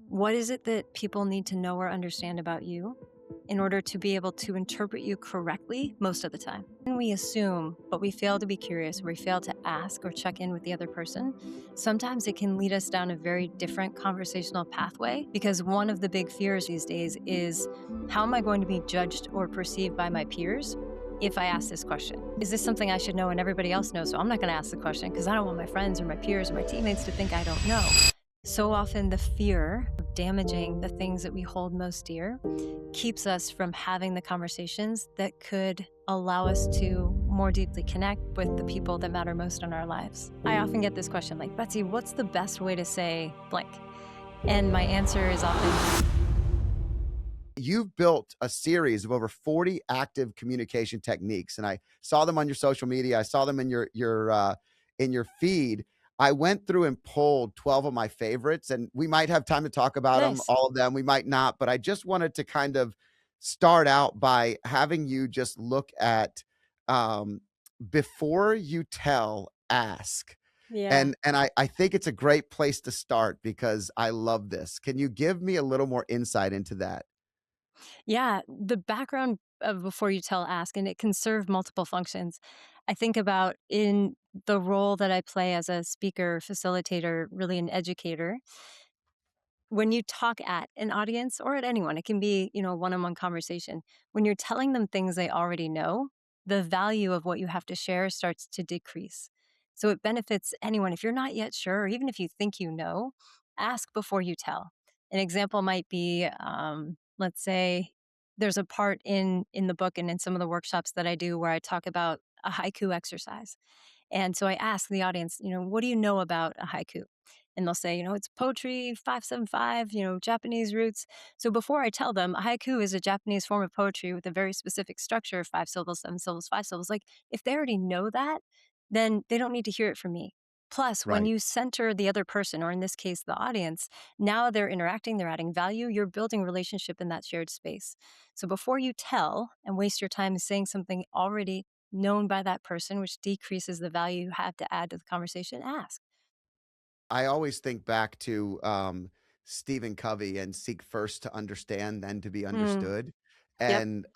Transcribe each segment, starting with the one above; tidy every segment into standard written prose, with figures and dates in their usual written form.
What is it that people need to know or understand about you in order to be able to interpret you correctly most of the time? When we assume, but we fail to be curious, or we fail to ask or check in with the other person, sometimes it can lead us down a very different conversational pathway because one of the big fears these days is how am I going to be judged or perceived by my peers if I ask this question? Is this something I should know and everybody else knows? So I'm not going to ask the question because I don't want my friends or my peers or my teammates to think I don't know. So often, the fear of damaging the things that we hold most dear keeps us from having the conversations that could allow us to more deeply connect with the people that matter most in our lives. I often get this question like, Betsy, what's the best way to say blank? And my answer is often, You've built a series of over 40 active communication techniques, and I saw them on your social media. I saw them in your feed. I went through and pulled 12 of my favorites, and we might have time to talk about them, nice. all of them. We might not, but I just wanted to kind of start out by having you just look at um, before you tell, ask. Yeah. And I think it's a great place to start because I love this. Can you give me a little more insight into that? Yeah, the background of before you tell, ask, and it can serve multiple functions. I think about in the role that I play as a speaker, facilitator, really an educator. When you talk at an audience or at anyone, it can be, a one-on-one conversation. When you're telling them things they already know, the value of what you have to share starts to decrease. So it benefits anyone. If you're not yet sure, or even if you think you know, ask before you tell. An example might be, let's say there's a part in the book and in some of the workshops that I do where I talk about a haiku exercise. And so I ask the audience, what do you know about a haiku? And they'll say, it's poetry 575, Japanese roots. So before I tell them, a haiku is a Japanese form of poetry with a very specific structure, 5 syllables, 7 syllables, 5 syllables. Like if they already know that, then they don't need to hear it from me. Plus, when Right. you center the other person, or in this case, the audience, now they're interacting, they're adding value, you're building relationship in that shared space. So before you tell and waste your time saying something already known by that person, which decreases the value you have to add to the conversation, ask. I always think back to Stephen Covey and seek first to understand, then to be Mm, understood. yep. And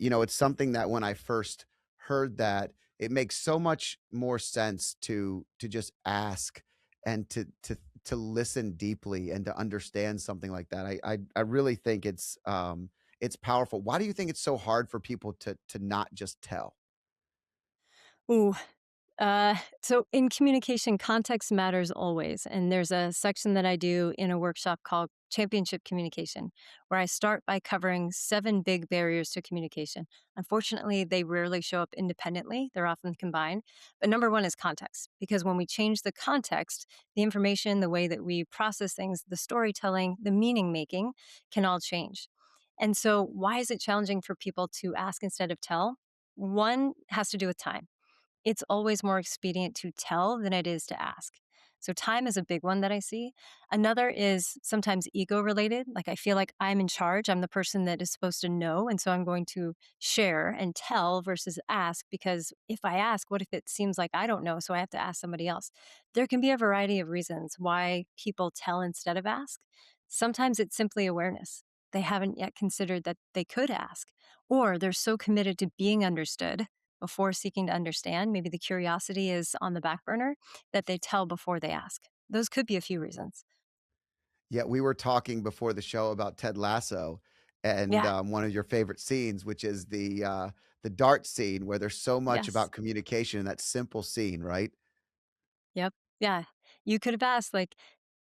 it's something that when I first heard that, it makes so much more sense to just ask and to listen deeply and to understand something like that. I really think it's powerful. Why do you think it's so hard for people to not just tell? Ooh, so in communication, context matters always. And there's a section that I do in a workshop called Championship Communication, where I start by covering 7 big barriers to communication. Unfortunately, they rarely show up independently, they're often combined. But number one is context, because when we change the context, the information, the way that we process things, the storytelling, the meaning making can all change. And so, why is it challenging for people to ask instead of tell? One has to do with time. It's always more expedient to tell than it is to ask. So time is a big one that I see. Another is sometimes ego related. Like I feel like I'm in charge. I'm the person that is supposed to know. And so I'm going to share and tell versus ask because if I ask, what if it seems like I don't know? So I have to ask somebody else. There can be a variety of reasons why people tell instead of ask. Sometimes it's simply awareness. They haven't yet considered that they could ask, or they're so committed to being understood before seeking to understand. Maybe the curiosity is on the back burner that they tell before they ask. Those could be a few reasons. Yeah, we were talking before the show about Ted Lasso and, Yeah. one of your favorite scenes, which is the dart scene where there's so much Yes. about communication in that simple scene, right? Yep. Yeah. You could have asked, like,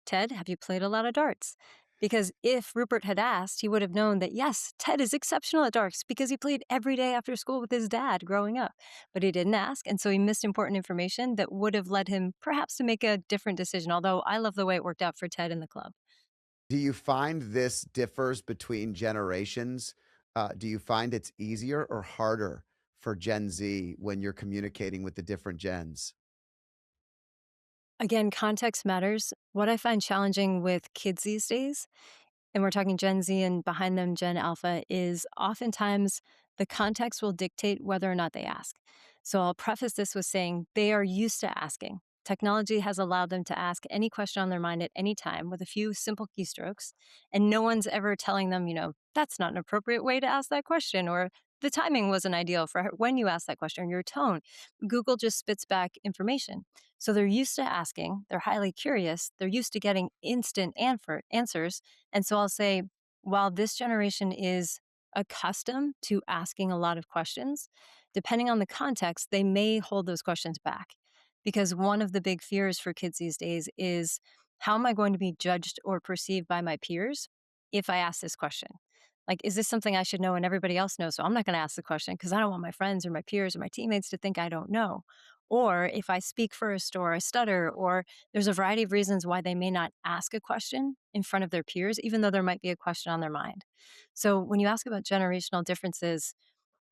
Ted, have you played a lot of darts? Because if Rupert had asked, he would have known that, yes, Ted is exceptional at darts because he played every day after school with his dad growing up. But he didn't ask. And so he missed important information that would have led him perhaps to make a different decision. Although I love the way it worked out for Ted in the club. Do you find this differs between generations? Do you find it's easier or harder for Gen Z when you're communicating with the different gens? Again, context matters. What I find challenging with kids these days, and we're talking Gen Z and behind them Gen Alpha, is oftentimes the context will dictate whether or not they ask. So I'll preface this with saying they are used to asking. Technology has allowed them to ask any question on their mind at any time with a few simple keystrokes, and no one's ever telling them, that's not an appropriate way to ask that question, or the timing wasn't ideal for when you ask that question, or your tone. Google just spits back information. So they're used to asking, they're highly curious, they're used to getting instant answers. And so I'll say, while this generation is accustomed to asking a lot of questions, depending on the context, they may hold those questions back. Because one of the big fears for kids these days is, how am I going to be judged or perceived by my peers if I ask this question? Like, is this something I should know and everybody else knows? So I'm not going to ask the question because I don't want my friends or my peers or my teammates to think I don't know. Or if I speak first or I stutter, or there's a variety of reasons why they may not ask a question in front of their peers, even though there might be a question on their mind. So when you ask about generational differences,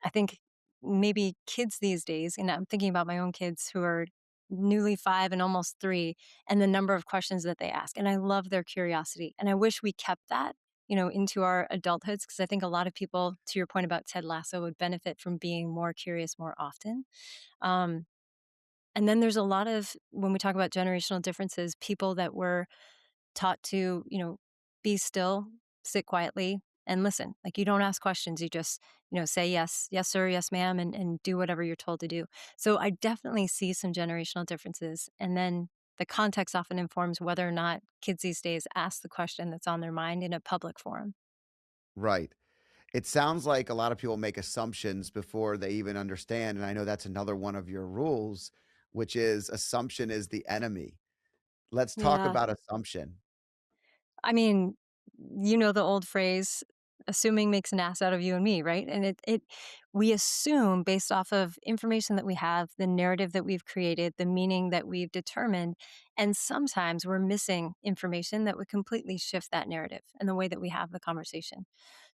I think maybe kids these days, and I'm thinking about my own kids who are newly 5 and almost 3, and the number of questions that they ask. And I love their curiosity. And I wish we kept that, into our adulthoods, because I think a lot of people, to your point about Ted Lasso, would benefit from being more curious more often. Um, and then there's a lot of, when we talk about generational differences, people that were taught to, be still, sit quietly, and listen. Like, you don't ask questions. You just, say yes, yes, sir, yes, ma'am, and do whatever you're told to do. So I definitely see some generational differences. And then the context often informs whether or not kids these days ask the question that's on their mind in a public forum. Right. It sounds like a lot of people make assumptions before they even understand, and I know that's another one of your rules, which is assumption is the enemy. Let's talk Yeah. about assumption. I mean, the old phrase, assuming makes an ass out of you and me, right? And we assume based off of information that we have, the narrative that we've created, the meaning that we've determined. And sometimes we're missing information that would completely shift that narrative and the way that we have the conversation.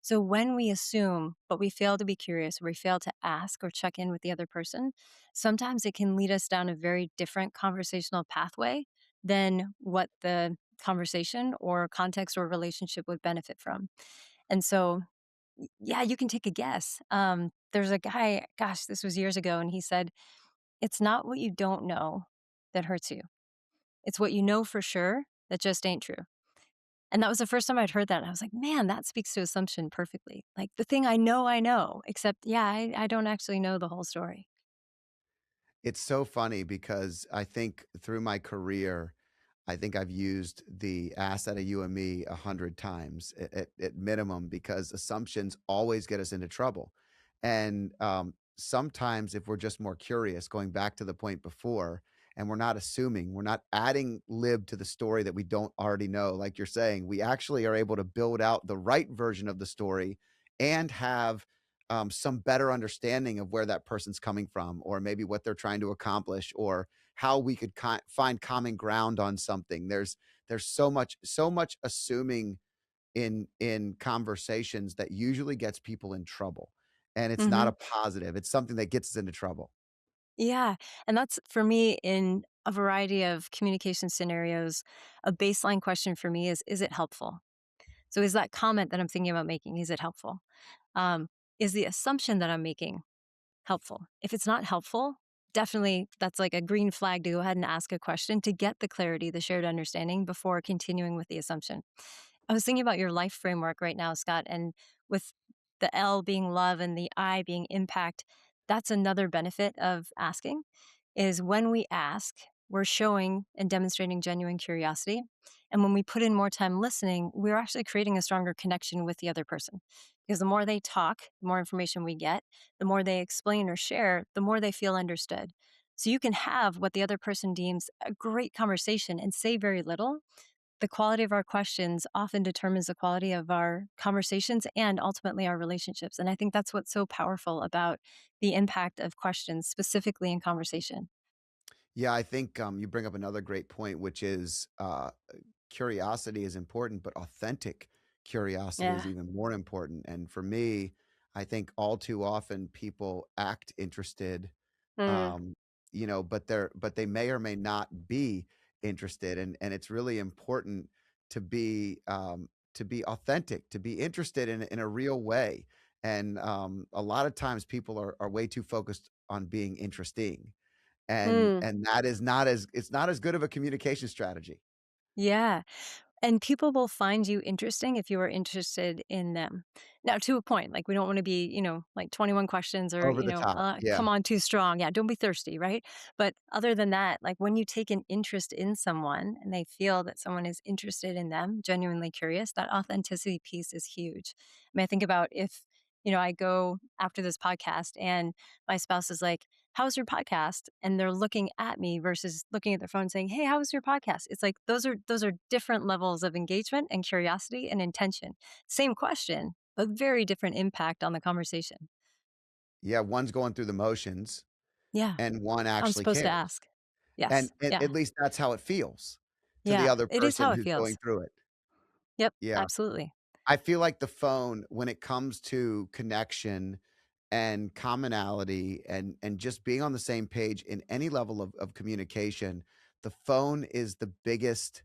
So when we assume, but we fail to be curious, or we fail to ask or check in with the other person, sometimes it can lead us down a very different conversational pathway than what the conversation or context or relationship would benefit from. And so, yeah, you can take a guess. There's a guy, gosh, this was years ago, and he said, it's not what you don't know that hurts you, it's what you know for sure that just ain't true. And that was the first time I'd heard that. And I was like, man, that speaks to assumption perfectly. Like, the thing I know, except, yeah, I don't actually know the whole story. It's so funny because I think through my career, I think I've used the "ass out of you and me" 100 times at minimum because assumptions always get us into trouble. And, sometimes if we're just more curious, going back to the point before, and we're not assuming, we're not adding lib to the story that we don't already know, like you're saying, we actually are able to build out the right version of the story and have, some better understanding of where that person's coming from, or maybe what they're trying to accomplish, or how we could find common ground on something. There's so much assuming in conversations that usually gets people in trouble, and it's not Hmm. a positive. It's something that gets us into trouble. Yeah. And that's for me in a variety of communication scenarios. A baseline question for me is it helpful? So is that comment that I'm thinking about making, is it helpful? Um, is the assumption that I'm making helpful? If it's not helpful, definitely that's like a green flag to go ahead and ask a question to get the clarity, the shared understanding before continuing with the assumption. I was thinking about your life framework right now, Scott, and with the L being love and the I being impact, that's another benefit of asking is when we ask, we're showing and demonstrating genuine curiosity. And when we put in more time listening, we're actually creating a stronger connection with the other person. Because the more they talk, the more information we get, the more they explain or share, the more they feel understood. So you can have what the other person deems a great conversation and say very little. The quality of our questions often determines the quality of our conversations and ultimately our relationships. And I think that's what's so powerful about the impact of questions, specifically in conversation. Yeah, I think, you bring up another great point, which is, curiosity is important, but authentic curiosity is Yeah. even more important, and for me, I think all too often people act interested, Mm. um, but they may or may not be interested, and it's really important to be authentic, to be interested in a real way, and, a lot of times people are way too focused on being interesting, Mm, and that is not as it's not as good of a communication strategy. yeah. And people will find you interesting if you are interested in them. Now, to a point, like we don't want to be, like 21 questions or, Over the top, yeah. come on too strong. Yeah, don't be thirsty, right? But other than that, like when you take an interest in someone and they feel that someone is interested in them, genuinely curious, that authenticity piece is huge. I mean, I think about if, I go after this podcast and my spouse is like, how's your podcast? And they're looking at me versus looking at their phone saying, hey, how was your podcast? It's like those are different levels of engagement and curiosity and intention. Same question, but very different impact on the conversation. Yeah, one's going through the motions Yeah. and one I'm actually supposed to cares. ask. Yes. And Yeah. at least that's how it feels to the Yeah. other It is person how it who's going feels. through it. Yep. Yeah. Absolutely. I feel like the phone, when it comes to connection and commonality and just being on the same page in any level of communication, the phone is the biggest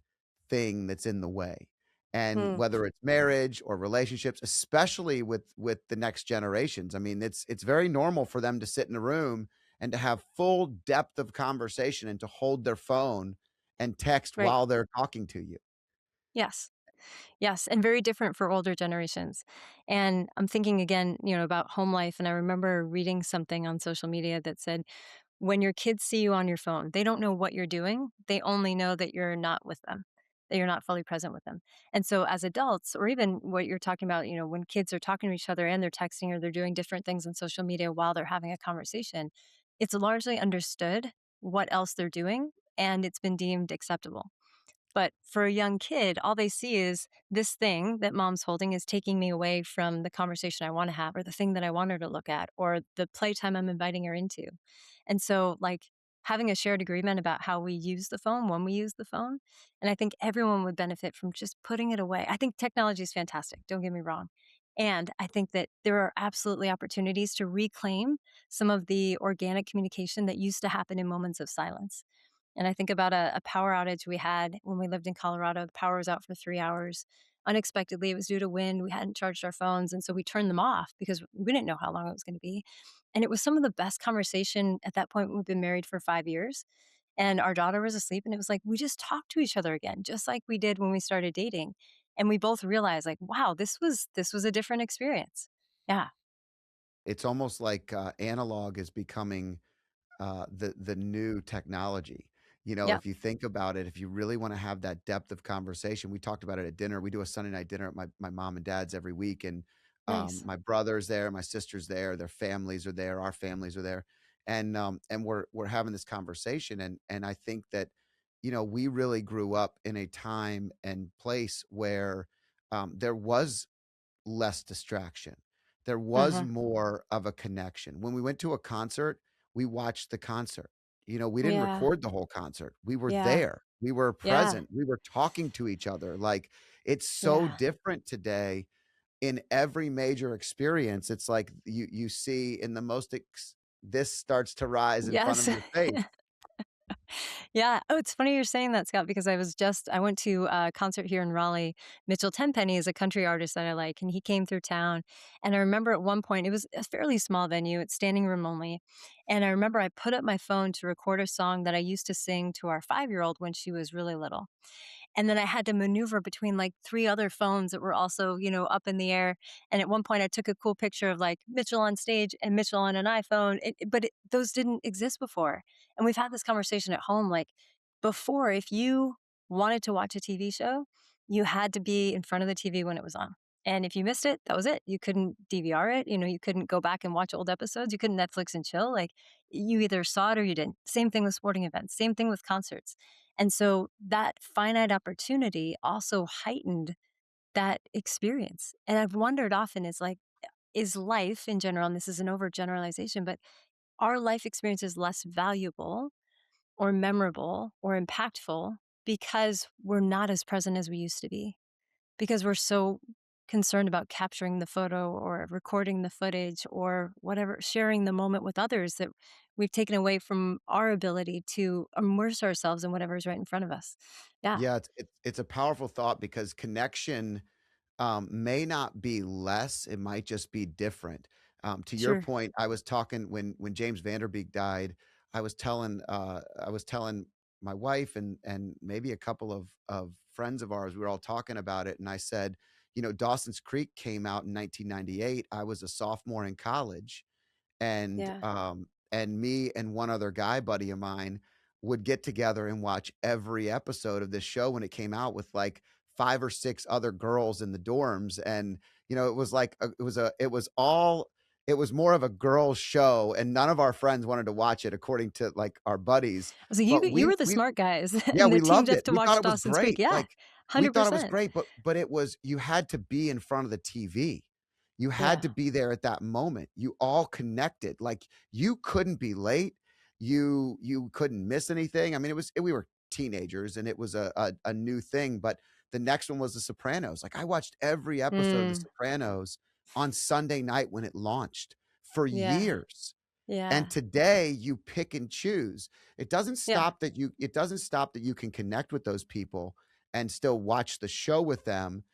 thing that's in the way. And Mm, whether it's marriage or relationships, especially with the next generations, I mean, it's very normal for them to sit in a room and to have full depth of conversation and to hold their phone and text right. while they're talking to you. Yes. Yes, and very different for older generations. And I'm thinking again, about home life. And I remember reading something on social media that said, when your kids see you on your phone, they don't know what you're doing. They only know that you're not with them, that you're not fully present with them. And so, as adults, or even what you're talking about, when kids are talking to each other and they're texting or they're doing different things on social media while they're having a conversation, it's largely understood what else they're doing and it's been deemed acceptable. But for a young kid, all they see is this thing that mom's holding is taking me away from the conversation I want to have, or the thing that I want her to look at, or the playtime I'm inviting her into. And so, like, having a shared agreement about how we use the phone when we use the phone. And I think everyone would benefit from just putting it away. I think technology is fantastic. Don't get me wrong. And I think that there are absolutely opportunities to reclaim some of the organic communication that used to happen in moments of silence. And I think about a power outage we had when we lived in Colorado. The power was out for 3 hours. Unexpectedly, it was due to wind. We hadn't charged our phones. And so we turned them off because we didn't know how long it was going to be. And it was some of the best conversation at that point. We've been married for 5 years. And our daughter was asleep. And it was like, we just talked to each other again, just like we did when we started dating. And we both realized, like, wow, this was a different experience. Yeah. It's almost like analog is becoming the new technology. You know, Yep. if you think about it, if you really want to have that depth of conversation, we talked about it at dinner. We do a Sunday night dinner at my mom and dad's every week, and Nice. my brother's there, my sister's there, their families are there, our families are there, and we're having this conversation, and I think that we really grew up in a time and place where there was less distraction. There was Uh-huh. more of a connection. When we went to a concert, we watched the concert. We didn't Yeah. record the whole concert. We were Yeah. there. We were Yeah. present. We were talking to each other. Like, it's so Yeah. different today in every major experience. It's like you see in the most this starts to rise in front Yes. of your face. Yeah. Oh, it's funny you're saying that, Scott, because I went to a concert here in Raleigh. Mitchell Tenpenny is a country artist that I like, and he came through town. And I remember at one point, it was a fairly small venue, it's standing room only. And I remember I put up my phone to record a song that I used to sing to our 5-year-old when she was really little. And then I had to maneuver between like 3 other phones that were also, up in the air. And at one point, I took a cool picture of like Mitchell on stage and Mitchell on an iPhone, those didn't exist before. And we've had this conversation at home. Like before, if you wanted to watch a TV show, you had to be in front of the TV when it was on. And if you missed it, that was it. You couldn't DVR it. You couldn't go back and watch old episodes. You couldn't Netflix and chill. Like you either saw it or you didn't. Same thing with sporting events. Same thing with concerts. And so that finite opportunity also heightened that experience. And I've wondered often is life in general, and this is an overgeneralization, but are life experiences less valuable or memorable or impactful because we're not as present as we used to be? Because we're so concerned about capturing the photo or recording the footage or whatever, sharing the moment with others, that we've taken away from our ability to immerse ourselves in whatever is right in front of us. Yeah, Yeah, it's a powerful thought because connection may not be less, it might just be different. To your sure. point, I was talking when James Vanderbeek died. I was telling my wife and maybe a couple of friends of ours, we were all talking about it, and I said, you know, Dawson's Creek came out in 1998. I was a sophomore in college, Yeah. and me and one other guy buddy of mine would get together and watch every episode of this show when it came out with like 5 or 6 other girls in the dorms, and, you know, it was like it was more of a girls' show, and none of our friends wanted to watch it according to, like, our buddies, So but you were the we smart guys yeah, and we that teamed loved up it. to We thought watch it was Dawson's Creek. great. Yeah. Like, we thought it was 100%. great, but it was you had to be in front of the TV. You had Yeah. to be there at that moment. You all connected. Like, you couldn't be late. You couldn't miss anything. I mean, it was we were teenagers, and it was a new thing, but the next one was The Sopranos. Like, I watched every episode of The Mm. Sopranos on Sunday night when it launched for Yeah. years. And Yeah. today you pick and choose. Yeah. It doesn't stop that you can connect with those people and still watch the show with them,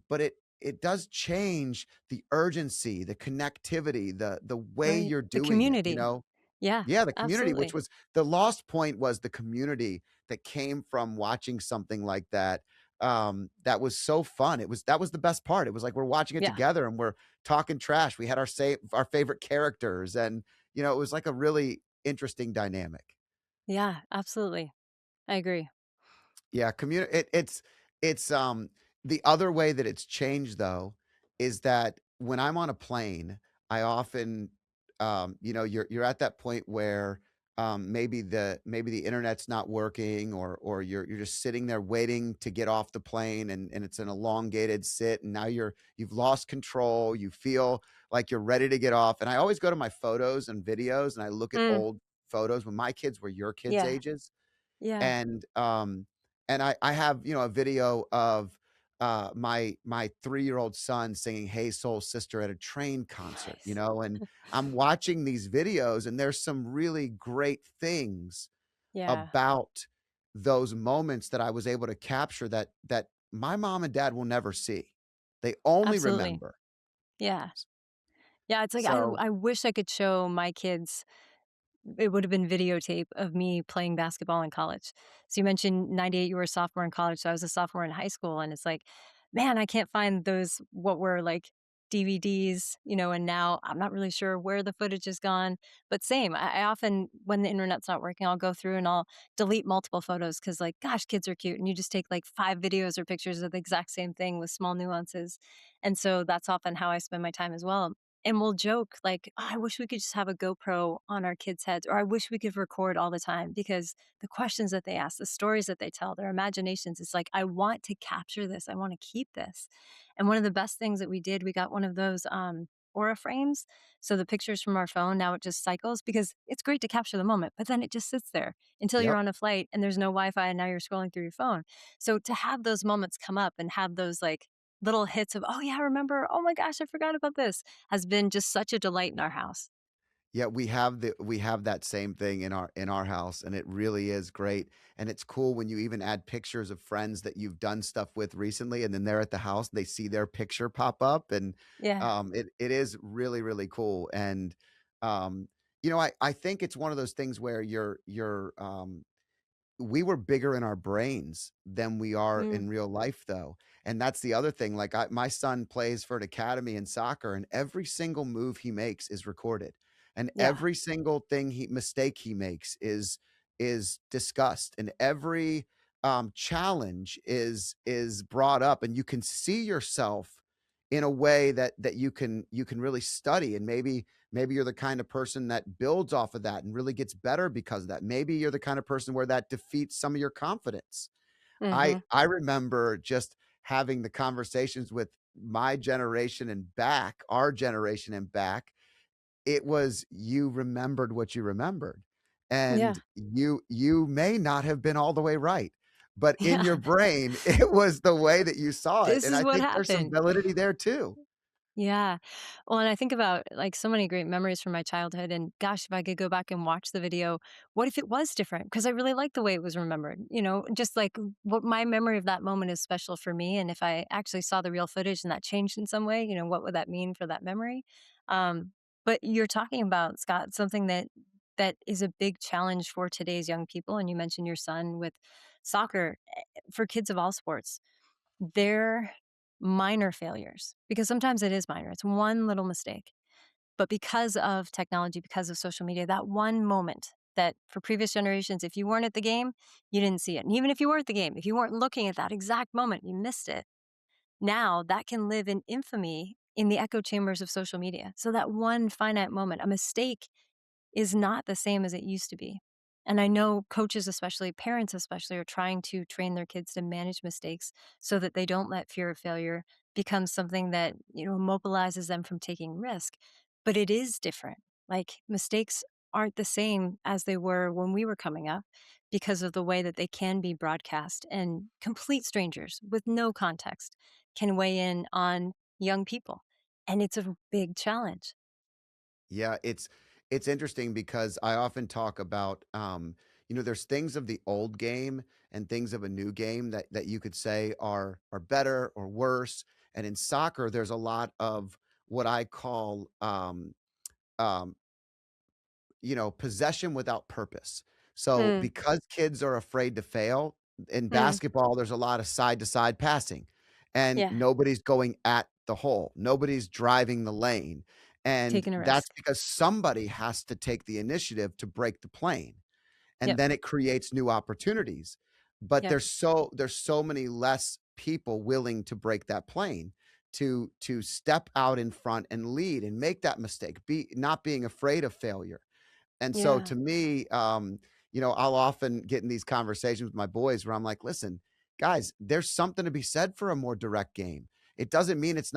but it does change the urgency, the connectivity, the way Right. you're The doing it, you community. know? Yeah. Yeah, the community, which Absolutely. was the lost point was the community that came from watching something like that, that was so fun. That was the best part. It was like we're watching it Yeah. together and we're talking trash. We had our favorite characters, and, you know, it was like a really interesting dynamic. Yeah. Absolutely. I agree. Yeah, it's the other way that it's changed though is that when I'm on a plane, I often, you know, you're at that point where maybe the internet's not working, or you're just sitting there waiting to get off the plane, and it's an elongated sit, and now you've lost control. You feel like you're ready to get off. And I always go to my photos and videos and I look at Mm. old photos when my kids were your kids' Yeah. ages, Yeah. and I have, you know, a video of my 3-year-old son singing "Hey Soul Sister" at a train concert, you Nice. know, and I'm watching these videos, and there's some really great things Yeah. about those moments that I was able to capture that my mom and dad will never see. They only Absolutely. remember. Yeah. Yeah. It's like So, I wish I could show my kids. It would have been videotape of me playing basketball in college. So you mentioned 98, you were a sophomore in college, so I was a sophomore in high school, and it's like, man, I can't find those what were, like, DVDs, and now I'm not really sure where the footage is gone, but same, I often when the internet's not working, I'll go through and I'll delete multiple photos because, like, gosh, kids are cute, and you just take, like, 5 videos or pictures of the exact same thing with small nuances, and so that's often how I spend my time as well. And we'll joke like, "Oh, I wish we could just have a GoPro on our kids' heads," or "I wish we could record all the time," because the questions that they ask, the stories that they tell, their imaginations, it's like, "I want to capture this. I wanna keep this." And one of the best things that we did, we got one of those, Aura frames, so the pictures from our phone, now it just cycles because it's great to capture the moment, but then it just sits there until you're yep. on a flight and there's no Wi-Fi and now you're scrolling through your phone. So to have those moments come up and have those, like, little hits of, "Oh, yeah, remember? Oh my gosh, I forgot about this," has been just such a delight in our house. Yeah, we have that same thing in our house, and it really is great, and it's cool when you even add pictures of friends that you've done stuff with recently, and then they're at the house, they see their picture pop up, and, Yeah. it is really, really cool, and, you know, I think it's one of those things where we were bigger in our brains than we are Mm, in real life, though, and that's the other thing. Like, my son plays for an academy in soccer, and every single move he makes is recorded, and yeah. every single mistake he makes is discussed, and every, challenge is brought up, and you can see yourself in a way that you can really study, and maybe you're the kind of person that builds off of that and really gets better because of that. Maybe you're the kind of person where that defeats some of your confidence. Mhm. I remember just having the conversations with my generation and back, our generation and back. It was you remembered what you remembered. Yeah. And you may not have been all the way right, but in your Yeah. brain, it was the way that you saw it. This And is I what think there's some happened. validity there too. Yeah. Well, and I think about, like, so many great memories from my childhood, and gosh, if I could go back and watch the video, what if it was different? Because I really like the way it was remembered, just like what my memory of that moment is special for me, and if I actually saw the real footage and that changed in some way, what would that mean for that memory? But you're talking about, Scott, something that that is a big challenge for today's young people, and you mentioned your son with soccer, for kids of all sports, they're minor failures because sometimes it is minor. It's one little mistake. But because of technology, because of social media, that one moment that for previous generations, if you weren't at the game, you didn't see it. And even if you were at the game, if you weren't looking at that exact moment, you missed it. Now that can live in infamy in the echo chambers of social media. So that one finite moment, a mistake is not the same as it used to be. And I know coaches, especially parents, especially, are trying to train their kids to manage mistakes so that they don't let fear of failure become something that, immobilizes them from taking risk. But it is different. Like mistakes aren't the same as they were when we were coming up because of the way that they can be broadcast, and complete strangers with no context can weigh in on young people. And it's a big challenge. Yeah, it's interesting because I often talk about, there's things of the old game and things of a new game that you could say are better or worse. And in soccer, there's a lot of what I call um, possession without purpose. So Mm, because kids are afraid to fail, in mm, basketball, there's a lot of side to side passing and yeah. nobody's going at the hole. Nobody's driving the lane. And Taking a that's risk. because somebody has to take the initiative to break the plane, and Yep, then it creates new opportunities. But yep, there's so many less people willing to break that plane, to step out in front and lead and make that mistake, be not being afraid of failure. And so yeah, to me, I'll often get in these conversations with my boys where I'm like, listen, guys, there's something to be said for a more direct game. It doesn't mean it's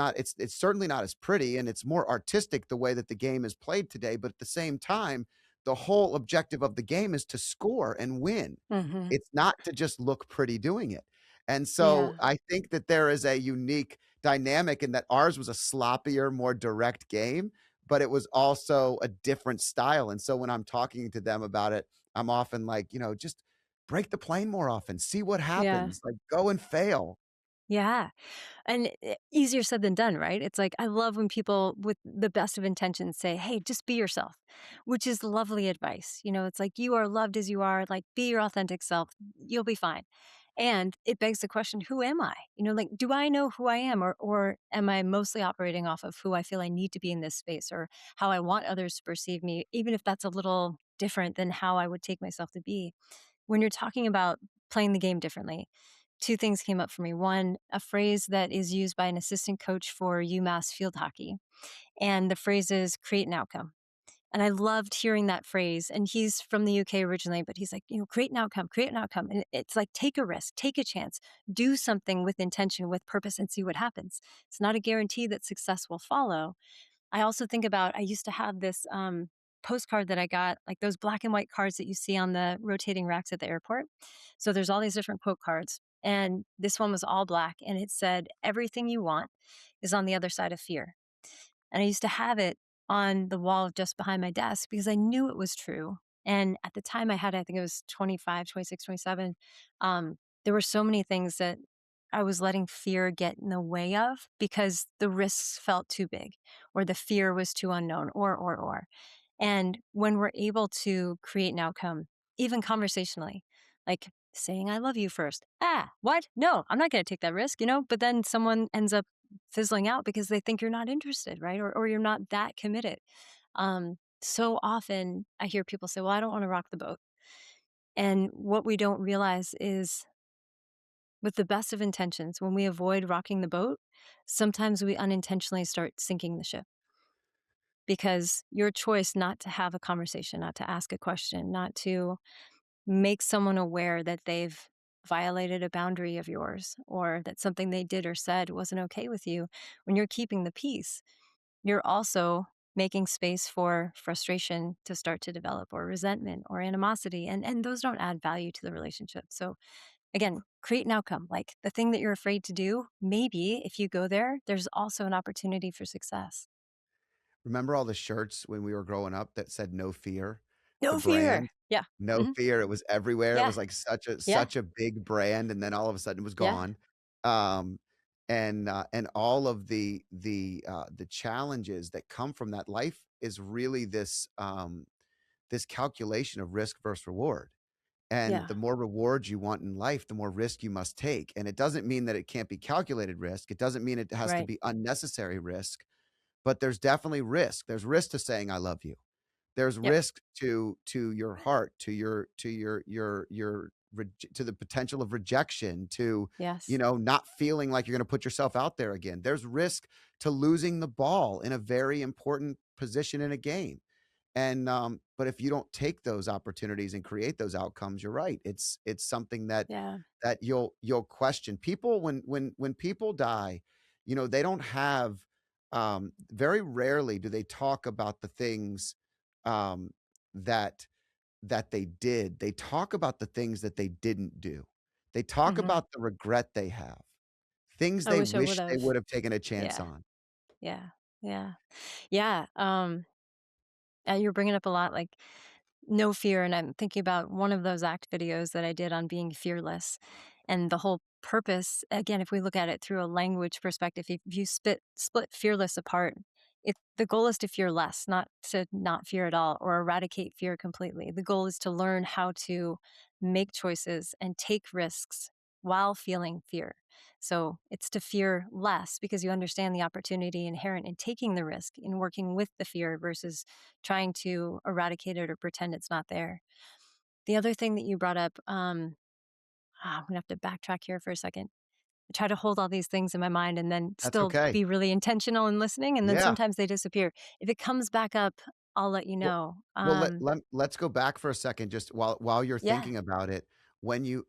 certainly not as pretty and it's more artistic the way that the game is played today. But at the same time, the whole objective of the game is to score and win. mhm, It's not to just look pretty doing it. And so yeah, I think that there is a unique dynamic in that ours was a sloppier, more direct game, but it was also a different style. And so when I'm talking to them about it, I'm often like, just break the plane more often, see what yeah, happens, like go and fail. yeah. And easier said than done, right? It's like I love when people with the best of intentions say, "Hey, just be yourself," which is lovely advice. It's like you are loved as you are, like be your authentic self. You'll be fine. And it begs the question, who am I? Like do I know who I am, or am I mostly operating off of who I feel I need to be in this space, or how I want others to perceive me, even if that's a little different than how I would take myself to be. When you're talking about playing the game differently, two things came up for me. One, a phrase that is used by an assistant coach for UMass field hockey. And the phrase is create an outcome. And I loved hearing that phrase. And he's from the UK originally, but he's like, create an outcome, create an outcome. And it's like, take a risk, take a chance, do something with intention, with purpose, and see what happens. It's not a guarantee that success will follow. I also think about, I used to have this postcard that I got, like those black and white cards that you see on the rotating racks at the airport. So there's all these different quote cards. And this one was all black and it said, everything you want is on the other side of fear. And I used to have it on the wall just behind my desk because I knew it was true. And at the time I had, I think it was 25, 26, 27. There were so many things that I was letting fear get in the way of because the risks felt too big or the fear was too unknown or. And when we're able to create an outcome, even conversationally, like saying, I love you first. Ah, what? No, I'm not going to take that risk. But then someone ends up fizzling out because they think you're not interested, right? Or you're not that committed. So often I hear people say, well, I don't want to rock the boat. And what we don't realize is with the best of intentions, when we avoid rocking the boat, sometimes we unintentionally start sinking the ship because your choice not to have a conversation, not to ask a question, not to make someone aware that they've violated a boundary of yours or that something they did or said wasn't okay with you, when you're keeping the peace, you're also making space for frustration to start to develop or resentment or animosity. And those don't add value to the relationship. So again, create an outcome. Like the thing that you're afraid to do, maybe if you go there, there's also an opportunity for success. Remember all the shirts when we were growing up that said "No Fear"? The No fear. brand? Yeah. No Mhm. Fear, it was everywhere, it Yeah. was like such a Yeah. such a big brand, and then all of a sudden it was Yeah. gone. Um, and all of the challenges that come from that life is really this calculation of risk versus reward. And Yeah. the more rewards you want in life, the more risk you must take. And it doesn't mean that it can't be calculated risk. It doesn't mean it has to Right. be unnecessary risk, but there's definitely risk. There's risk to saying I love you. There's Yep. risk to your heart, to the potential of rejection, to, Yes. not feeling like you're gonna put yourself out there again. There's risk to losing the ball in a very important position in a game. And, but if you don't take those opportunities and create those outcomes, you're right. It's something that Yeah. you'll question. People when people die, they don't have, very rarely do they talk about the things, um, that they did. They talk about the things that they didn't do. They talk Mhm. about the regret they have, things I they wish I wish they would've. would have taken a chance Yeah. on. Yeah. Yeah. Yeah. You're bringing up a lot, like, no fear, and I'm thinking about one of those ACT videos that I did on being fearless, and the whole purpose, again, if we look at it through a language perspective, if you split fearless apart, the goal is to fear less, not to not fear at all or eradicate fear completely. The goal is to learn how to make choices and take risks while feeling fear. So it's to fear less because you understand the opportunity inherent in taking the risk, in working with the fear versus trying to eradicate it or pretend it's not there. The other thing that you brought up, I'm gonna have to backtrack here for a second. I try to hold all these things in my mind and then That's still okay. be really intentional in listening, and then Yeah. sometimes they disappear. If it comes back up, I'll let you Well know. well, let's go back for a second just while you're Yeah, thinking about it.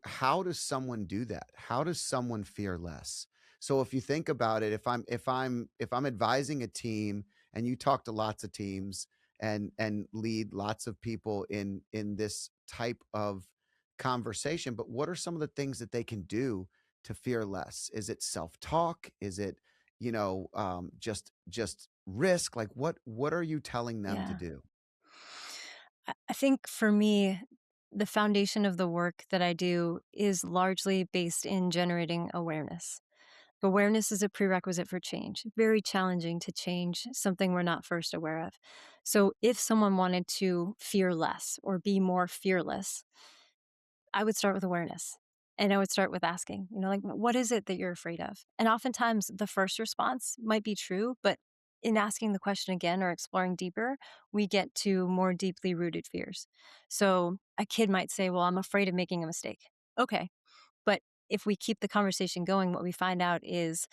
How does someone do that? How does someone fear less? So if you think about it, if I'm advising a team and you talk to lots of teams and lead lots of people in this type of conversation, but what are some of the things that they can do to fear less? Is it self-talk? Is it, just risk? Like what are you telling them to yeah. do? I think for me, the foundation of the work that I do is largely based in generating awareness. Awareness is a prerequisite for change. Very challenging to change something we're not first aware of. So, if someone wanted to fear less or be more fearless, I would start with awareness. And I would start with asking, like, what is it that you're afraid of? And oftentimes the first response might be true, but in asking the question again or exploring deeper, we get to more deeply rooted fears. So a kid might say, well, I'm afraid of making a mistake. Okay. But if we keep the conversation going, what we find out is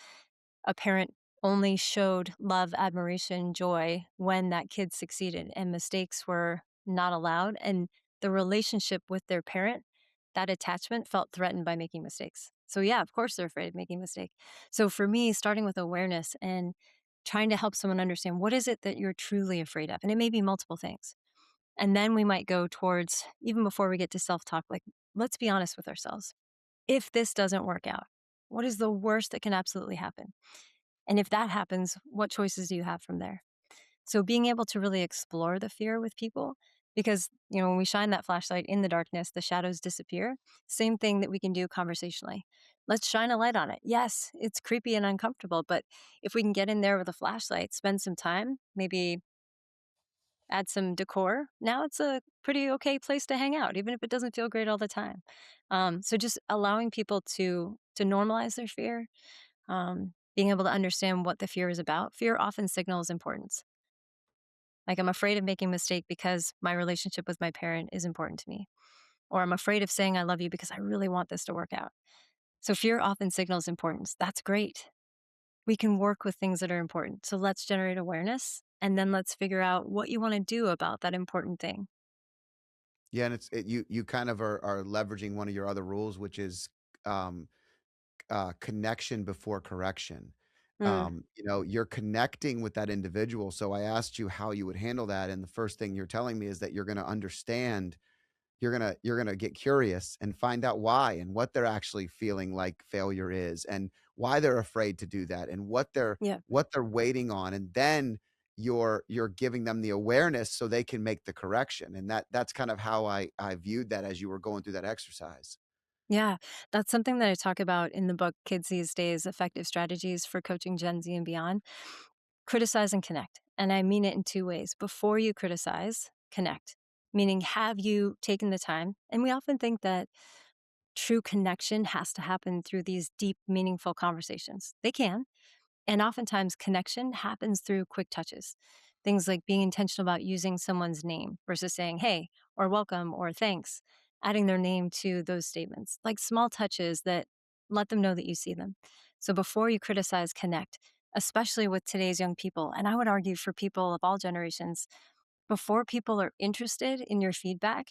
a parent only showed love, admiration, joy when that kid succeeded and mistakes were not allowed. And the relationship with their parent, that attachment felt threatened by making mistakes. So, yeah, of course, they're afraid of making a mistake. So, for me, starting with awareness and trying to help someone understand what is it that you're truly afraid of. And it may be multiple things. And then we might go towards, even before we get to self talk, like, let's be honest with ourselves. If this doesn't work out, what is the worst that can absolutely happen? And if that happens, what choices do you have from there? So being able to really explore the fear with people, because when we shine that flashlight in the darkness, the shadows disappear. Same thing that we can do conversationally. Let's shine a light on it. Yes, it's creepy and uncomfortable, but if we can get in there with a flashlight, spend some time, maybe add some decor, now it's a pretty okay place to hang out, even if it doesn't feel great all the time. So just allowing people to normalize their fear, being able to understand what the fear is about. Fear often signals importance. Like, I'm afraid of making a mistake because my relationship with my parent is important to me. Or I'm afraid of saying I love you because I really want this to work out. So fear often signals importance. That's great. We can work with things that are important. So let's generate awareness and then let's figure out what you want to do about that important thing. Yeah, and you kind of are leveraging one of your other rules, which is, um, connection before correction. Mm, You're connecting with that individual, so I asked you how you would handle that, and the first thing you're telling me is that you're gonna understand. You're gonna get curious and find out why and what they're actually feeling like failure is, and why they're afraid to do that, and yeah. what they're waiting on, and then you're giving them the awareness so they can make the correction, and that's kind of how I viewed that as you were going through that exercise. Yeah. That's something that I talk about in the book, Kids These Days Effective Strategies for Coaching Gen Z and Beyond. Criticize and connect. And I mean it in two ways. Before you criticize, connect. meaning have you taken the time? And we often think that true connection has to happen through these deep, meaningful conversations. They can. And oftentimes, connection happens through quick touches. Things like being intentional about using someone's name versus saying, hey, or welcome, or thanks, adding their name to those statements, like small touches that let them know that you see them. So before you criticize, connect, especially with today's young people. And I would argue for people of all generations, before people are interested in your feedback,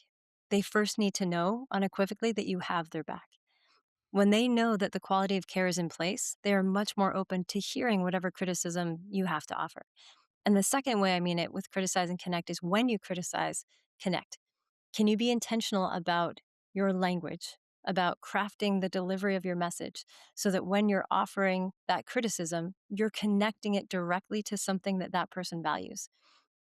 they first need to know unequivocally that you have their back. When they know that the quality of care is in place, they are much more open to hearing whatever criticism you have to offer. And the second way I mean it with criticize and connect is when you criticize, connect. Can you be intentional about your language, about crafting the delivery of your message so that when you're offering that criticism, you're connecting it directly to something that that person values?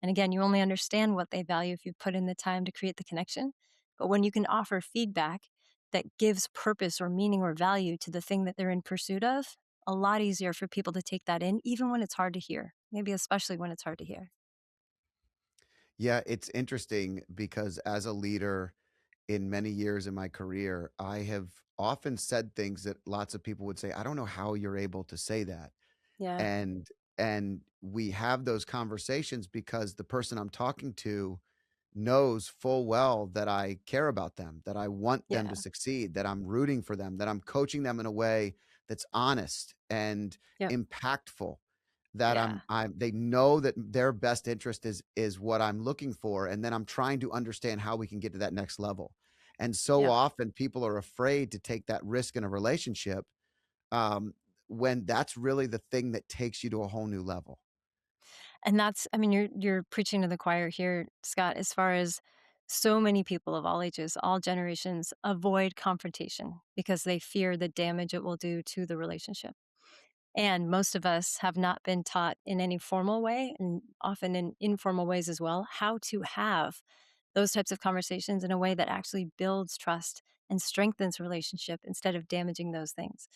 And again, you only understand what they value if you put in the time to create the connection. But when you can offer feedback that gives purpose or meaning or value to the thing that they're in pursuit of, a lot easier for people to take that in, even when it's hard to hear, maybe especially when it's hard to hear. Yeah, it's interesting because as a leader in many years in my career, I have often said things that lots of people would say, "I don't know how you're able to say that." Yeah. And and we have those conversations because the person I'm talking to knows full well that I care about them, that I want them to Yeah. succeed, that I'm rooting for them, that I'm coaching them in a way that's honest and Yep. impactful, that Yeah. they know that their best interest is what I'm looking for, and then I'm trying to understand how we can get to that next level. And so Yep. often people are afraid to take that risk in a relationship, um, when that's really the thing that takes you to a whole new level. And that's, I mean, you're preaching to the choir here, Scott, as far as so many people of all ages, all generations avoid confrontation because they fear the damage it will do to the relationship. And most of us have not been taught in any formal way, and often in informal ways as well, how to have those types of conversations in a way that actually builds trust and strengthens relationship instead of damaging those things.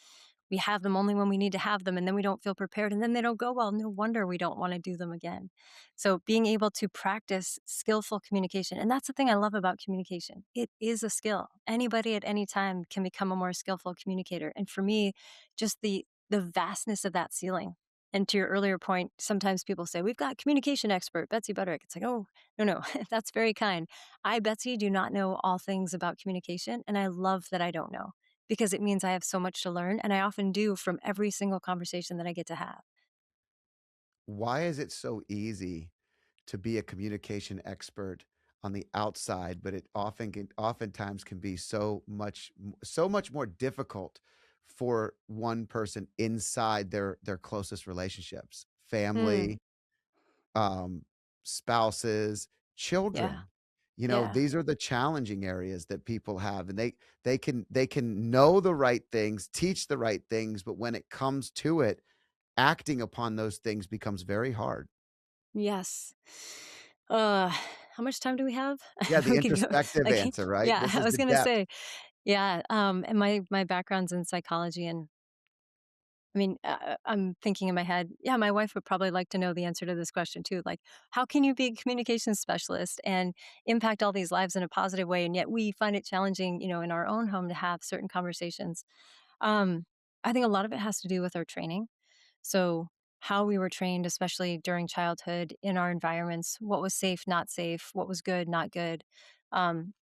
We have them only when we need to have them, and then we don't feel prepared, and then they don't go well. No wonder we don't want to do them again. So, being able to practice skillful communication, and that's the thing I love about communication. It is a skill. Anybody at any time can become a more skillful communicator. And for me, just the vastness of that ceiling. And to your earlier point, sometimes people say, we've got communication expert, Betsy Butterick. It's like, oh, no, that's very kind. I, Betsy, do not know all things about communication. And I love that I don't know because it means I have so much to learn. And I often do from every single conversation that I get to have. Why is it so easy to be a communication expert on the outside, but it oftentimes can be so much more difficult for one person inside their closest relationships, Hmm. family, um, spouses, Yeah. children. You know, Yeah. these are the challenging areas that people have, and they can know the right things, teach the right things, but when it comes to it, acting upon those things becomes very hard. Yes. How much time do we have? Yeah, the we could go introspective like, answer, right? yeah, This I is was the gonna depth. say, yeah. And my background's in psychology, and I mean, I'm thinking in my head, yeah, my wife would probably like to know the answer to this question too. Like, how can you be a communications specialist and impact all these lives in a positive way? And yet we find it challenging, in our own home to have certain conversations. Um, I think a lot of it has to do with our training. So, how we were trained, especially during childhood in our environments, what was safe, not safe, what was good, not good.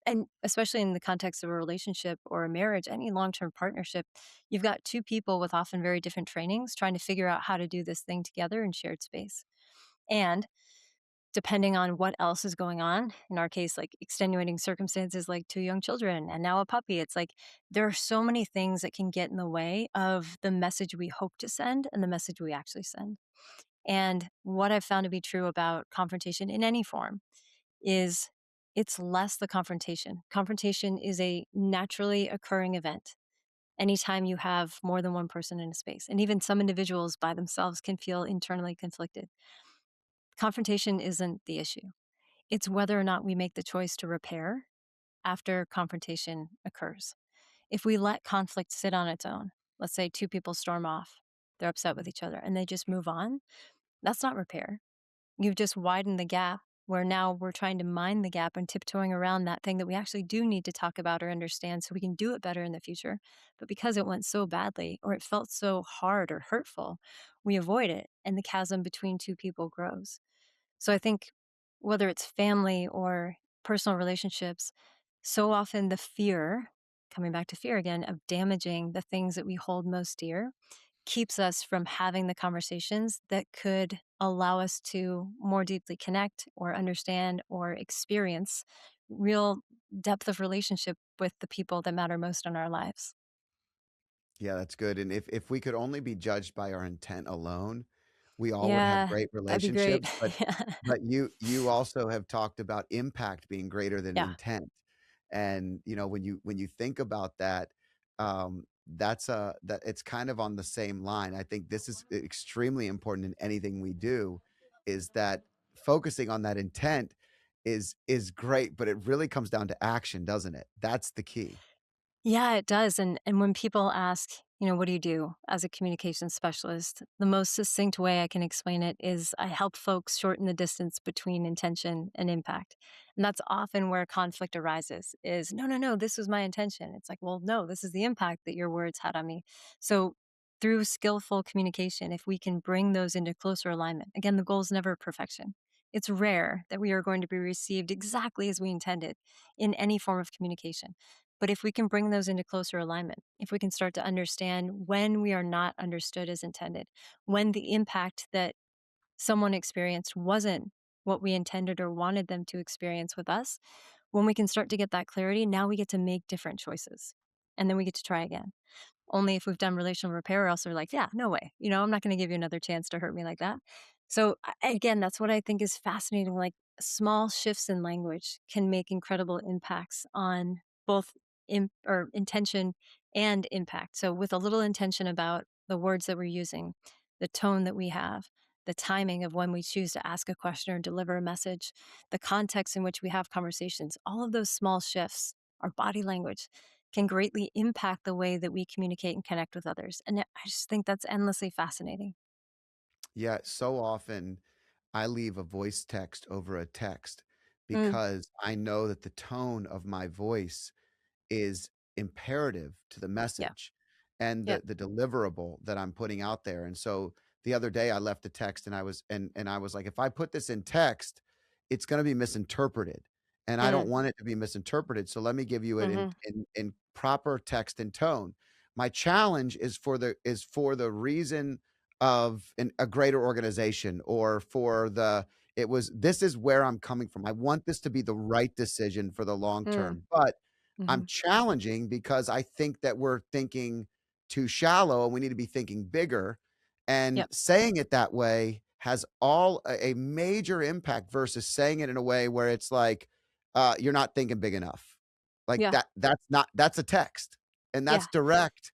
And especially in the context of a relationship or a marriage, any long term partnership, you've got two people with often very different trainings trying to figure out how to do this thing together in shared space. And depending on what else is going on, in our case, like extenuating circumstances like two young children and now a puppy, it's like there are so many things that can get in the way of the message we hope to send and the message we actually send. And what I've found to be true about confrontation in any form is it's less the confrontation. Confrontation is a naturally occurring event anytime you have more than one person in a space. And even some individuals by themselves can feel internally conflicted. Confrontation isn't the issue. It's whether or not we make the choice to repair after confrontation occurs. If we let conflict sit on its own, let's say two people storm off, they're upset with each other, and they just move on, that's not repair. You've just widened the gap where now we're trying to mind the gap and tiptoeing around that thing that we actually do need to talk about or understand so we can do it better in the future. But because it went so badly or it felt so hard or hurtful, we avoid it and the chasm between two people grows. So I think whether it's family or personal relationships, so often the fear, coming back to fear again, of damaging the things that we hold most dear keeps us from having the conversations that could allow us to more deeply connect or understand or experience real depth of relationship with the people that matter most in our lives. Yeah, that's good, and if we could only be judged by our intent alone, we all would have Yeah, great that'd be great. relationships, but Yeah. you also have talked about impact being greater than Yeah. intent, and, when you think about that, that it's kind of on the same line. I think this is extremely important in anything we do, is that focusing on that intent is great, but it really comes down to action, doesn't it? That's the key. Yeah, it does, and when people ask, "What do you do as a communication specialist?" The most succinct way I can explain it is I help folks shorten the distance between intention and impact, and that's often where conflict arises, is, "No, no, no, this was my intention." It's like, "Well, no, this is the impact that your words had on me." So, through skillful communication, if we can bring those into closer alignment, again, the goal is never perfection. It's rare that we are going to be received exactly as we intended in any form of communication. But if we can bring those into closer alignment, if we can start to understand when we are not understood as intended, when the impact that someone experienced wasn't what we intended or wanted them to experience with us, when we can start to get that clarity, now we get to make different choices. And then we get to try again. Only if we've done relational repair, or else we're like, yeah, no way. I'm not going to give you another chance to hurt me like that. So, again, that's what I think is fascinating. Like small shifts in language can make incredible impacts on both or intention and impact. So, with a little intention about the words that we're using, the tone that we have, the timing of when we choose to ask a question or deliver a message, the context in which we have conversations, all of those small shifts, our body language, can greatly impact the way that we communicate and connect with others. And I just think that's endlessly fascinating. Yeah, so often I leave a voice text over a text Mm, because I know that the tone of my voice is imperative to the yeah. message and Yep. the deliverable that I'm putting out there. And so the other day I left a text and I was like, if I put this in text, it's going to be misinterpreted. And I don't Mm, want it to be misinterpreted. So let me give you it hmm. in proper text and tone. My challenge is for the reason of a greater organization or for the it was this is where I'm coming from. I want this to be the right decision for the long Mm, term. But I'm hmm. challenging because I think that we're thinking too shallow and we need to be thinking bigger. And Yep. saying it that way has all a major impact versus saying it in a way where it's like, you're not thinking big enough. Like Yeah. that's a text and Yeah. that's direct.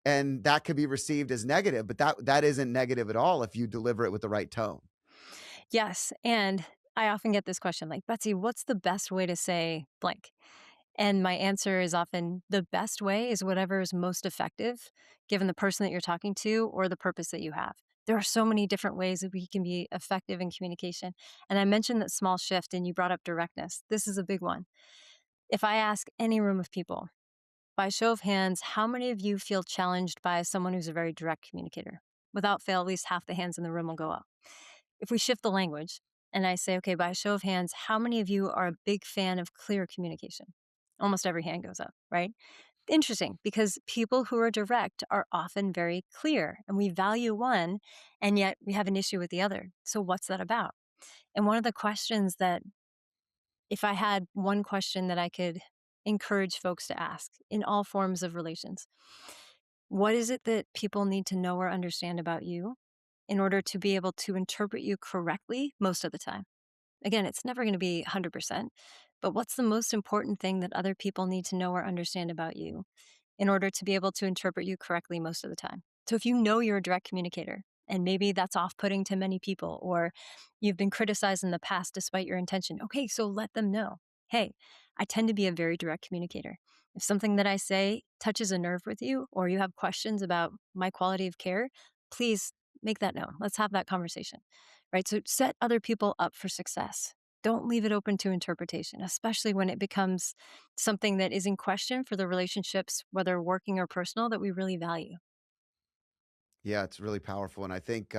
And that could be received as negative, but that isn't negative at all if you deliver it with the right tone. Yes. And I often get this question like, Betsy, what's the best way to say blank? And my answer is often the best way is whatever is most effective given the person that you're talking to or the purpose that you have. There are so many different ways that we can be effective in communication. And I mentioned that small shift and you brought up directness. This is a big one. If I ask any room of people, by show of hands, how many of you feel challenged by someone who's a very direct communicator? Without fail, at least half the hands in the room will go up. If we shift the language and I say, okay, by a show of hands, how many of you are a big fan of clear communication? Almost every hand goes up, right? Interesting, because people who are direct are often very clear and we value one, and yet we have an issue with the other. So, what's that about? And one of the questions that, if I had one question that I could encourage folks to ask in all forms of relations, what is it that people need to know or understand about you in order to be able to interpret you correctly most of the time? Again, it's never going to be 100%, but what's the most important thing that other people need to know or understand about you in order to be able to interpret you correctly most of the time? So if you know you're a direct communicator, and maybe that's off putting to many people, or you've been criticized in the past despite your intention, okay, so let them know, hey, I tend to be a very direct communicator. If something that I say touches a nerve with you, or you have questions about my quality of care, please make that known. Let's have that conversation, right? So set other people up for success. Don't leave it open to interpretation, especially when it becomes something that is in question for the relationships, whether working or personal, that we really value. Yeah, it's really powerful, and I think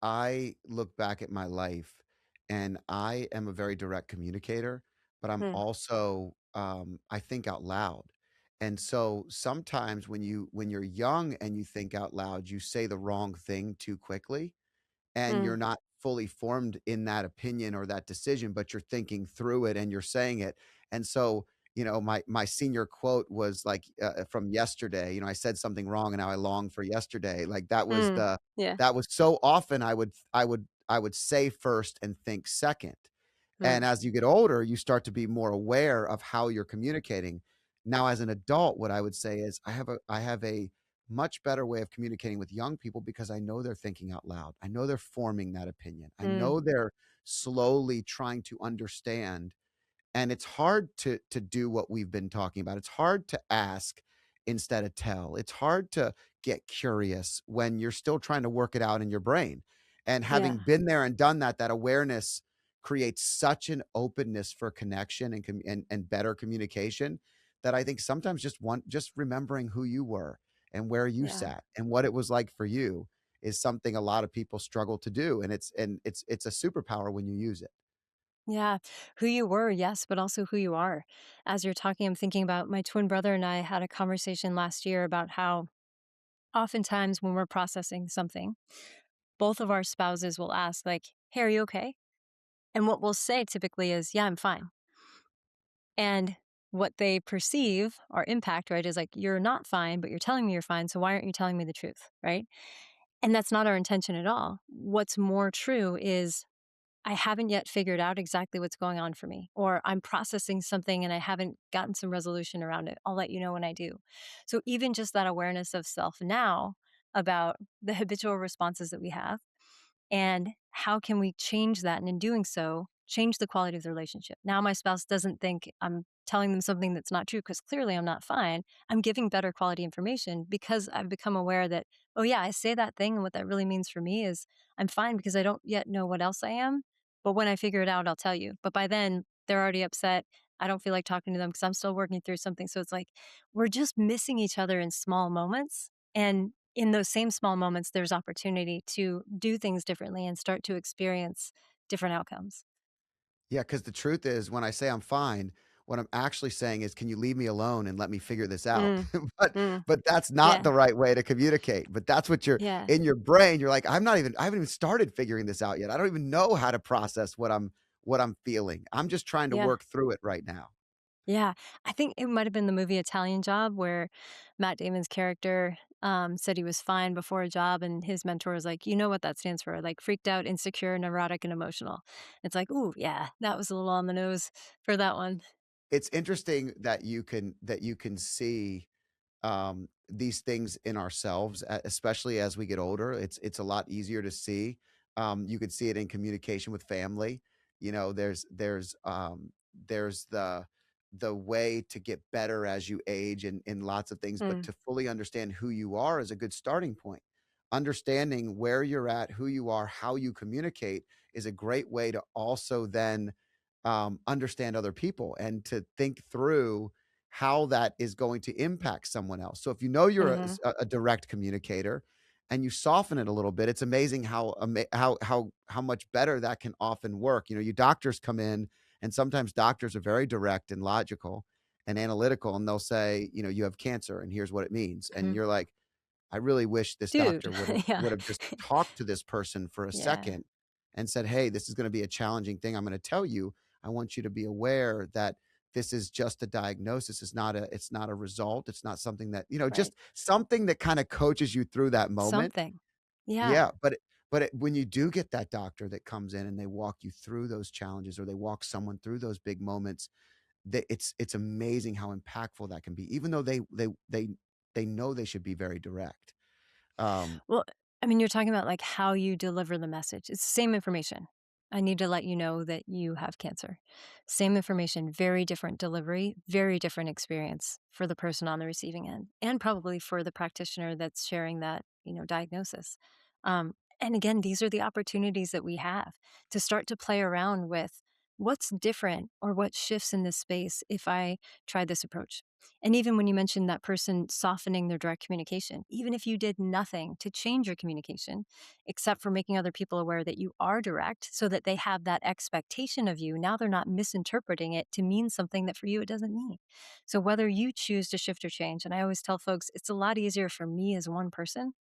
I look back at my life, and I am a very direct communicator, but I'm Mm, also, I think out loud. And so sometimes when you're young and you think out loud, you say the wrong thing too quickly, and mm, you're not fully formed in that opinion or that decision, but you're thinking through it and you're saying it. And so, my senior quote was like from yesterday. I said something wrong and now I long for yesterday. Like mm. Yeah. that was so often I would say first and think second. And Mm, as you get older, you start to be more aware of how you're communicating. Now, as an adult, what I would say is I have a much better way of communicating with young people because I know they're thinking out loud. I know they're forming that opinion. I mm. know they're slowly trying to understand, and it's hard to do what we've been talking about. It's hard to ask instead of tell. It's hard to get curious when you're still trying to work it out in your brain. And Yeah. having been there and done that, that awareness creates such an openness for connection and better communication that I think sometimes just remembering who you were and where you Yeah. sat and what it was like for you is something a lot of people struggle to do. And it's a superpower when you use it. Yeah. Who you were, yes, but also who you are. As you're talking, I'm thinking about my twin brother and I had a conversation last year about how oftentimes when we're processing something, both of our spouses will ask, like, "Hey, are you okay?" And what we'll say typically is, "Yeah, I'm fine." And what they perceive or impact, right, is like, "You're not fine, but you're telling me you're fine. So why aren't you telling me the truth?" Right. And that's not our intention at all. What's more true is I haven't yet figured out exactly what's going on for me, or I'm processing something and I haven't gotten some resolution around it. I'll let you know when I do. So, even just that awareness of self now about the habitual responses that we have and how can we change that, and in doing so change the quality of the relationship. Now my spouse doesn't think I'm telling them something that's not true because clearly I'm not fine. I'm giving better quality information because I've become aware that, oh yeah, I say that thing and what that really means for me is I'm fine because I don't yet know what else I am, but when I figure it out I'll tell you. But by then they're already upset. I don't feel like talking to them because I'm still working through something. So it's like we're just missing each other in small moments, and in those same small moments, there's opportunity to do things differently and start to experience different outcomes. Yeah, because the truth is when I say I'm fine, what I'm actually saying is, "Can you leave me alone and let me figure this out?" Mm, But mm, that's not yeah, the right way to communicate, but that's what you're yeah, in your brain, you're like, I haven't even started figuring this out yet. I don't even know how to process what I'm feeling. I'm just trying to yeah, work through it right now." yeah. I think it might have been the movie Italian Job where Matt Damon's character said he was fine before a job, and his mentor was like, "You know what that stands for? Like freaked out, insecure, neurotic, and emotional." It's like, ooh, yeah, that was a little on the nose for that one. It's interesting that you can see these things in ourselves, especially as we get older. It's a lot easier to see. You could see it in communication with family. There's the way to get better as you age in lots of things, but Mm, to fully understand who you are is a good starting point. Understanding where you're at, who you are, how you communicate is a great way to also then understand other people and to think through how that is going to impact someone else. So if you know you're hmm a direct communicator and you soften it a little bit, it's amazing how much better that can often work. You doctors come in and sometimes doctors are very direct and logical and analytical and they'll say, you have cancer and here's what it means. And hmm you're like, I really wish this Dude, doctor yeah, would have just talked to this person for a yeah, second and said, "Hey, this is gonna be a challenging thing I'm gonna tell you. I want you to be aware that this is just a diagnosis. It's not a result. It's not something that" right. just something that kinda coaches you through that moment. Something. Yeah. Yeah, when you do get that doctor that comes in and they walk you through those challenges or they walk someone through those big moments, it's amazing how impactful that can be, even though they know they should be very direct. Um, Well, I mean, you're talking about like how you deliver the message. It's the same information. I need to let you know that you have cancer. Same information, very different delivery, very different experience for the person on the receiving end, and probably for the practitioner that's sharing that, diagnosis. And again, these are the opportunities that we have to start to play around with what's different or what shifts in this space if I try this approach. And even when you mentioned that person softening their direct communication, even if you did nothing to change your communication, except for making other people aware that you are direct so that they have that expectation of you, now they're not misinterpreting it to mean something that for you it doesn't mean. So whether you choose to shift or change, and I always tell folks, it's a lot easier for me as one person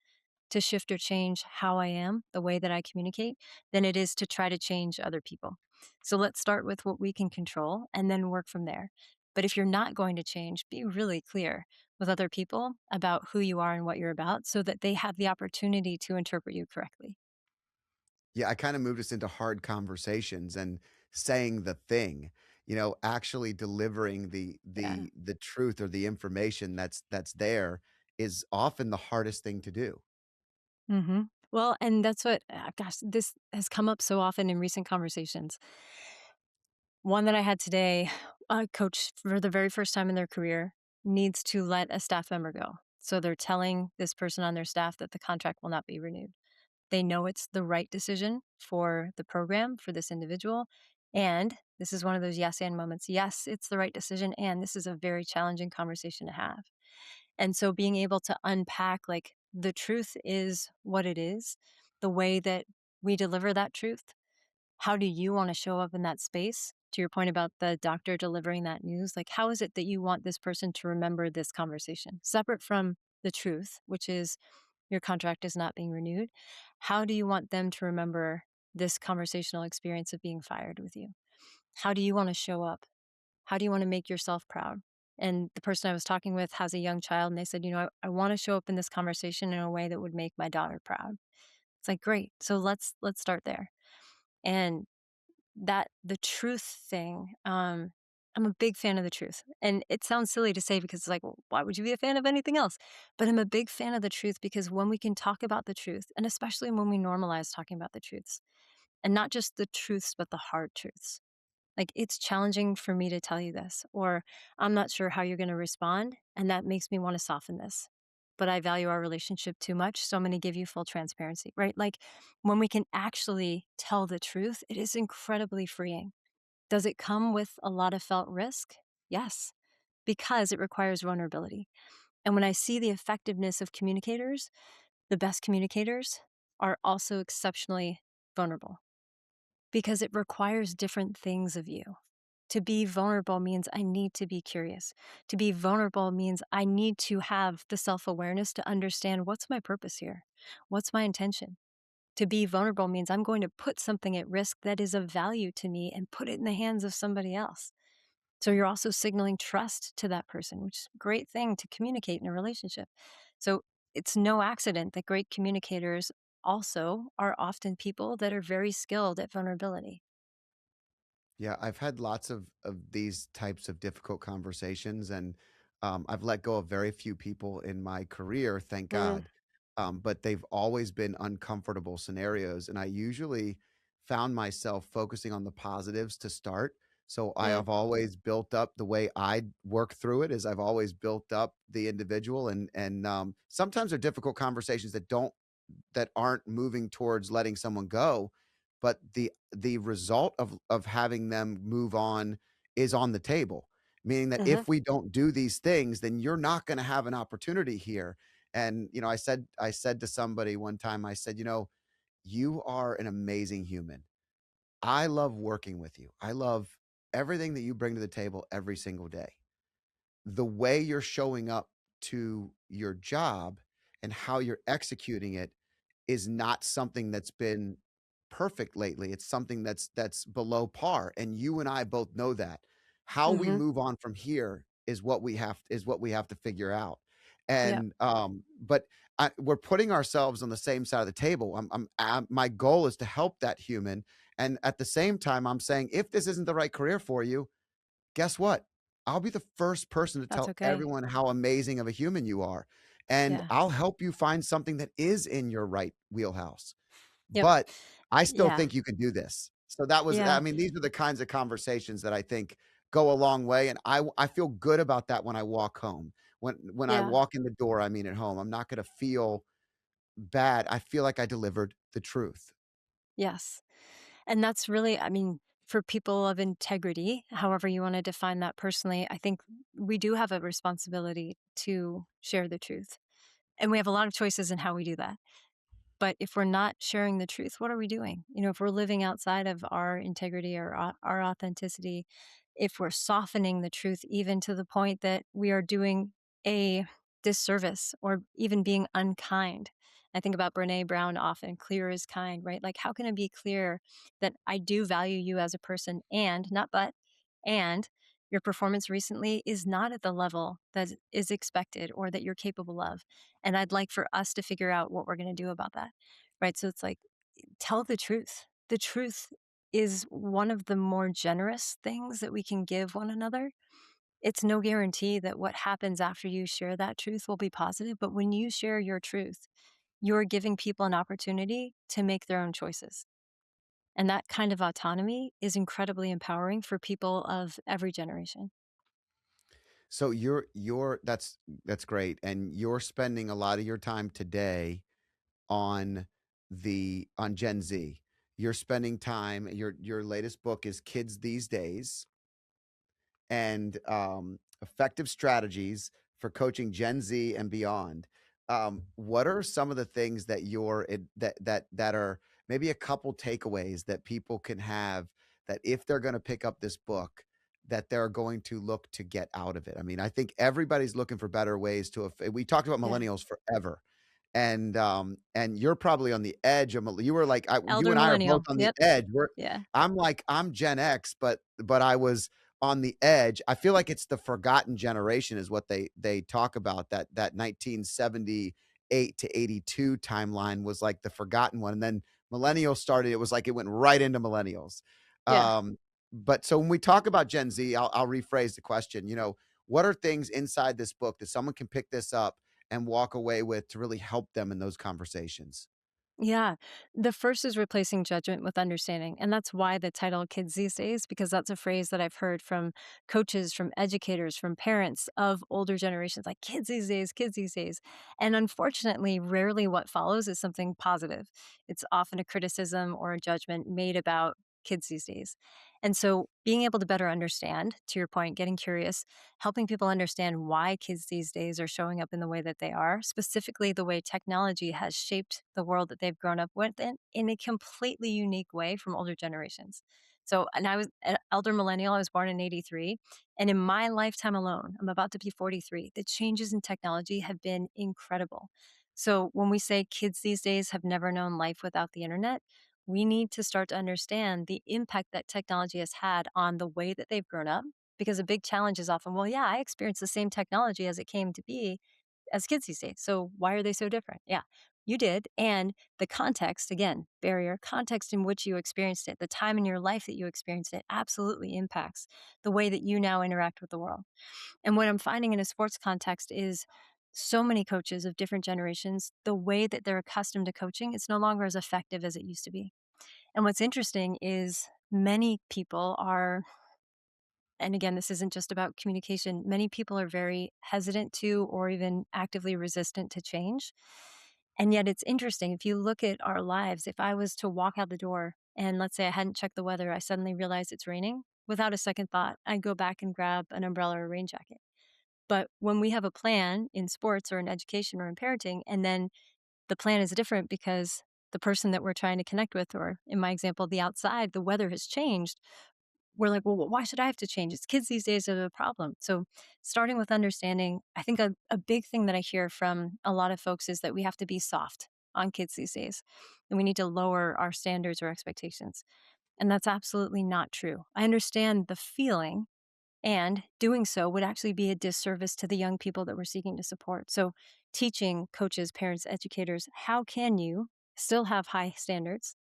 to shift or change how I am, the way that I communicate, than it is to try to change other people. So let's start with what we can control and then work from there. But if you're not going to change, be really clear with other people about who you are and what you're about so that they have the opportunity to interpret you correctly. Yeah, I kinda moved us into hard conversations and saying the thing, actually delivering Yeah. the truth or the information that's there is often the hardest thing to do. hmm Well, and that's what, gosh, this has come up so often in recent conversations. One that I had today, a coach for the very first time in their career needs to let a staff member go. So they're telling this person on their staff that the contract will not be renewed. They know it's the right decision for the program, for this individual. And this is one of those yes and moments. Yes, it's the right decision. And this is a very challenging conversation to have. And so being able to unpack like the truth is what it is, the way that we deliver that truth, how do you want to show up in that space? To your point about the doctor delivering that news, like how is it that you want this person to remember this conversation? Separate from the truth, which is your contract is not being renewed. How do you want them to remember this conversational experience of being fired with you? How do you want to show up? How do you want to make yourself proud? And the person I was talking with has a young child, and they said, I want to show up in this conversation in a way that would make my daughter proud. It's like, great. So let's start there. And that the truth thing, I'm a big fan of the truth. And it sounds silly to say because it's like, well, why would you be a fan of anything else? But I'm a big fan of the truth because when we can talk about the truth, and especially when we normalize talking about the truths, and not just the truths, but the hard truths. Like, it's challenging for me to tell you this, or I'm not sure how you're going to respond. And that makes me want to soften this. But I value our relationship too much. So I'm going to give you full transparency, right? Like, when we can actually tell the truth, it is incredibly freeing. Does it come with a lot of felt risk? Yes, because it requires vulnerability. And when I see the effectiveness of communicators, the best communicators are also exceptionally vulnerable because it requires different things of you. To be vulnerable means I need to be curious. To be vulnerable means I need to have the self awareness to understand what's my purpose here? What's my intention? To be vulnerable means I'm going to put something at risk that is of value to me and put it in the hands of somebody else. So you're also signaling trust to that person, which is a great thing to communicate in a relationship. So it's no accident that great communicators also are often people that are very skilled at vulnerability. Yeah, I've had lots of these types of difficult conversations, and I've let go of very few people in my career, thank Mm, God. But they've always been uncomfortable scenarios, and I usually found myself focusing on the positives to start. So I mm, have always built up the way I work through it is I've always built up the individual, and sometimes they're difficult conversations that aren't moving towards letting someone go, but the result of having them move on is on the table, meaning that uh-huh, if we don't do these things, then you're not gonna have an opportunity here. And, I said to somebody one time, I said, "You are an amazing human. I love working with you. I love everything that you bring to the table every single day. The way you're showing up to your job and how you're executing it is not something that's been perfect lately. It's something that's below par, and you and I both know that. How we mhm, move on from here is what we have to figure out. yep, But we're putting ourselves on the same side of the table. My goal is to help that human, and at the same time, I'm saying if this isn't the right career for you, guess what? I'll be the first person to that's tell okay. everyone how amazing of a human you are, and Yeah, I'll help you find something that is in your right wheelhouse. yep, But I still yeah, think you can do this. So that was I yeah, mean, these are the kinds of conversations that I think go a long way, and I feel good about that when I walk home. When I yeah. walk in the door, I mean at home, I'm not gonna feel bad. I feel like I delivered the truth. Yes. And that's really, I mean, for people of integrity, however you want to define that personally, I think we do have a responsibility to share the truth. And we have a lot of choices in how we do that. But if we're not sharing the truth, what are we doing? If we're living outside of our integrity or our authenticity, if we're softening the truth even to the point that we are doing a disservice or even being unkind. I think about Brene Brown often, clear is kind, right? Like, how can I be clear that I do value you as a person and not but, and your performance recently is not at the level that is expected or that you're capable of. And I'd like for us to figure out what we're going to do about that. Right. So it's like, tell the truth. The truth is one of the more generous things that we can give one another. It's no guarantee that what happens after you share that truth will be positive. But when you share your truth, you're giving people an opportunity to make their own choices. And that kind of autonomy is incredibly empowering for people of every generation. So you're that's great, and you're spending a lot of your time today on on Gen Z. You're spending time, your latest book is Kids These Days, and effective strategies for coaching Gen Z and beyond. What are some of the things that that are maybe a couple takeaways that people can have, that if they're going to pick up this book, that they're going to look to get out of it? I mean, I think everybody's looking for better ways to. We talked about Yeah. millennials forever, and you're probably on the edge of. You were like, you Elder and I are both millennial. on the Yep. edge. Yeah. I'm Gen X, but I was on the edge. I feel like it's the forgotten generation is what they talk about, that 1978 to 82 timeline was like the forgotten one. And then millennials started, it was like it went right into millennials. Yeah. But so when we talk about Gen Z, I'll rephrase the question, what are things inside this book that someone can pick this up and walk away with to really help them in those conversations? Yeah. The first is replacing judgment with understanding. And that's why the title Kids These Days, because that's a phrase that I've heard from coaches, from educators, from parents of older generations, like kids these days, kids these days. And unfortunately, rarely what follows is something positive. It's often a criticism or a judgment made about kids these days. And so being able to better understand, to your point, getting curious, helping people understand why kids these days are showing up in the way that they are, specifically the way technology has shaped the world that they've grown up with in a completely unique way from older generations. So, and I was an elder millennial, I was born in 83. And in my lifetime alone, I'm about to be 43, the changes in technology have been incredible. So, when we say kids these days have never known life without the internet, we need to start to understand the impact that technology has had on the way that they've grown up, because a big challenge is often, well, yeah, I experienced the same technology as it came to be as kids these days. So why are they so different? Yeah, you did. And the context, again, barrier, context in which you experienced it, the time in your life that you experienced it absolutely impacts the way that you now interact with the world. And what I'm finding in a sports context is so many coaches of different generations, the way that they're accustomed to coaching, it's no longer as effective as it used to be. And what's interesting is many people are, and again, this isn't just about communication, many people are very hesitant to or even actively resistant to change. And yet it's interesting. If you look at our lives, if I was to walk out the door and let's say I hadn't checked the weather, I suddenly realized it's raining, without a second thought, I'd go back and grab an umbrella or a rain jacket. But when we have a plan in sports or in education or in parenting, and then the plan is different because the person that we're trying to connect with, or in my example, the outside, the weather has changed, we're like, well, why should I have to change? It's kids these days are the problem. So, starting with understanding, I think a big thing that I hear from a lot of folks is that we have to be soft on kids these days and we need to lower our standards or expectations. And that's absolutely not true. I understand the feeling, and doing so would actually be a disservice to the young people that we're seeking to support. So, teaching coaches, parents, educators, how can you still have high standards?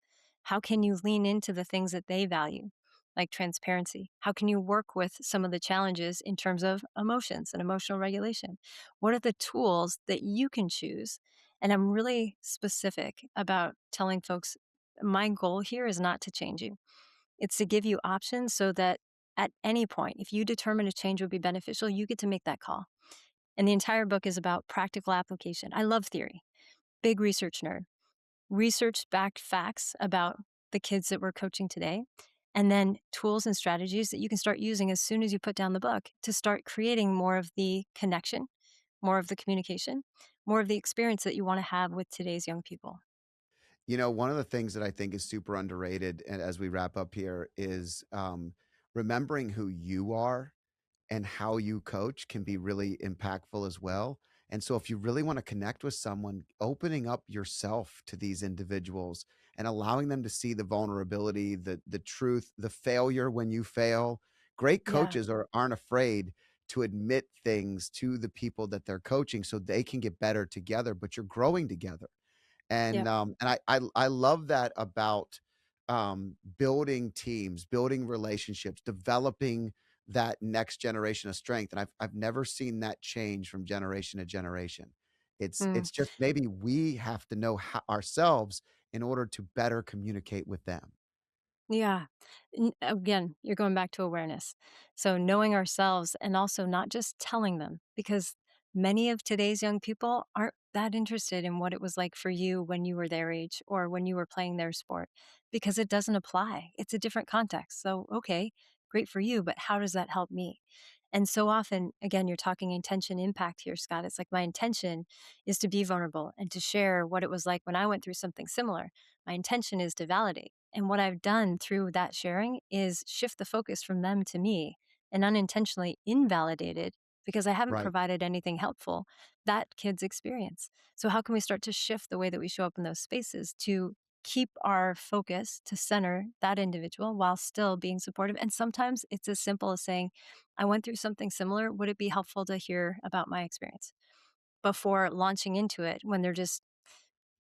How can you lean into the things that they value, like transparency? How can you work with some of the challenges in terms of emotions and emotional regulation? What are the tools that you can choose? And I'm really specific about telling folks my goal here is not to change you, it's to give you options so that at any point, if you determine a change would be beneficial, you get to make that call. And the entire book is about practical application. I love theory, big research nerd. research backed facts about the kids that we're coaching today, and then tools and strategies that you can start using as soon as you put down the book to start creating more of the connection, more of the communication, more of the experience that you want to have with today's young people. You know, one of the things that I think is super underrated, and as we wrap up here, is remembering who you are and how you coach can be really impactful as well. And so, if you really want to connect with someone, opening up yourself to these individuals and allowing them to see the vulnerability, the truth, the failure when you fail. Great Yeah. coaches aren't afraid to admit things to the people that they're coaching so they can get better together, but you're growing together. Yep. And I love that about, building teams, building relationships, developing that next generation of strength, and I've never seen that change from generation to generation. It's Mm. it's just maybe we have to know ho ourselves in order to better communicate with them. Yeah. Again, you're going back to awareness. So, knowing ourselves and also not just telling them, because many of today's young people aren't that interested in what it was like for you when you were their age or when you were playing their sport, because it doesn't apply. It's a different context. So, okay, great for you, but how does that help me? And so often, again, you're talking intention impact here, Scott. It's like my intention is to be vulnerable and to share what it was like when I went through something similar. My intention is to validate. And what I've done through that sharing is shift the focus from them to me and unintentionally invalidated because I haven't Right, provided anything helpful that kid's experience. So, how can we start to shift the way that we show up in those spaces to keep our focus to center that individual while still being supportive? And sometimes it's as simple as saying, I went through something similar. Would it be helpful to hear about my experience before launching into it when they're just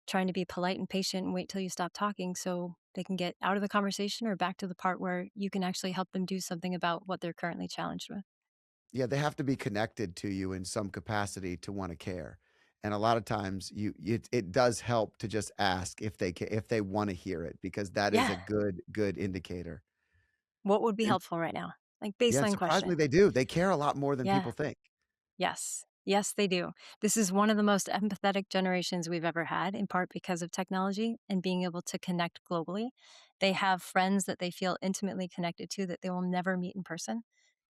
trying to be polite and patient and wait till you stop talking so they can get out of the conversation or back to the part where you can actually help them do something about what they're currently challenged with. yeah, they have to be connected to you in some capacity to wanna care, and a lot of times it does help to just ask if they wanna hear it, because that is Yeah. a good indicator. What would be And helpful right now? Like yeah, and baseline surprisingly, question. they do. They care a lot more than Yeah. people think. Yes. Yes, they do. This is one of the most empathetic generations we've ever had, in part because of technology and being able to connect globally. They have friends that they feel intimately connected to that they will never meet in person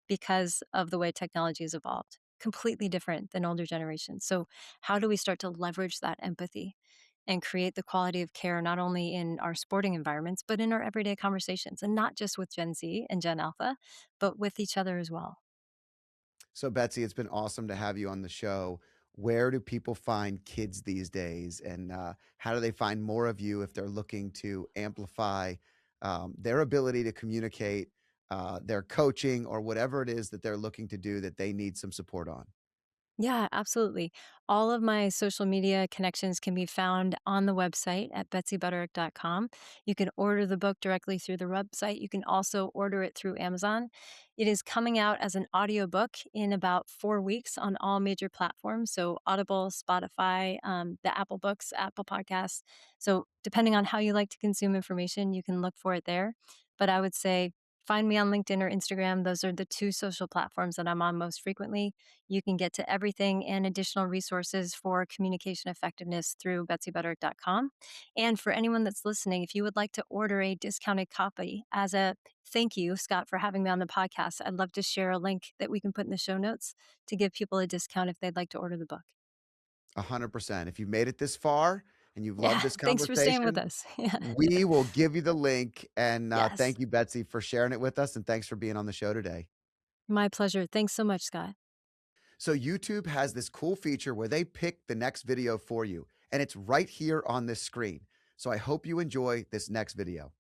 because of the way technology has evolved, completely different than older generations. So, how do we start to leverage that empathy and create the quality of care not only in our sporting environments, but in our everyday conversations, and not just with Gen Z and Gen Alpha, but with each other as well? So, Betsy, it's been awesome to have you on the show. Where do people find kids these days, and how do they find more of you if they're looking to amplify their ability to communicate, their coaching, or whatever it is that they're looking to do that they need some support on? Yeah, absolutely. All of my social media connections can be found on the website at betsybutterick.com. You can order the book directly through the website. You can also order it through Amazon. It is coming out as an audiobook in about 4 weeks on all major platforms. So, Audible, Spotify, the Apple Books, Apple Podcasts. So, depending on how you like to consume information, you can look for it there. But I would say find me on LinkedIn or Instagram. Those are the two social platforms that I'm on most frequently. You can get to everything and additional resources for communication effectiveness through betsybutterick.com. And for anyone that's listening, if you would like to order a discounted copy as a thank you, Scott, for having me on the podcast, I'd love to share a link that we can put in the show notes to give people a discount if they'd like to order the book. 100%. If you've made it this far and you've loved Yeah. this Thanks for staying with conversation, us. Yeah. we will give you the link. And Yes. thank you, Betsy, for sharing it with us. And thanks for being on the show today. My pleasure. Thanks so much, Scott. So YouTube has this cool feature where they pick the next video for you, and it's right here on this screen. So I hope you enjoy this next video.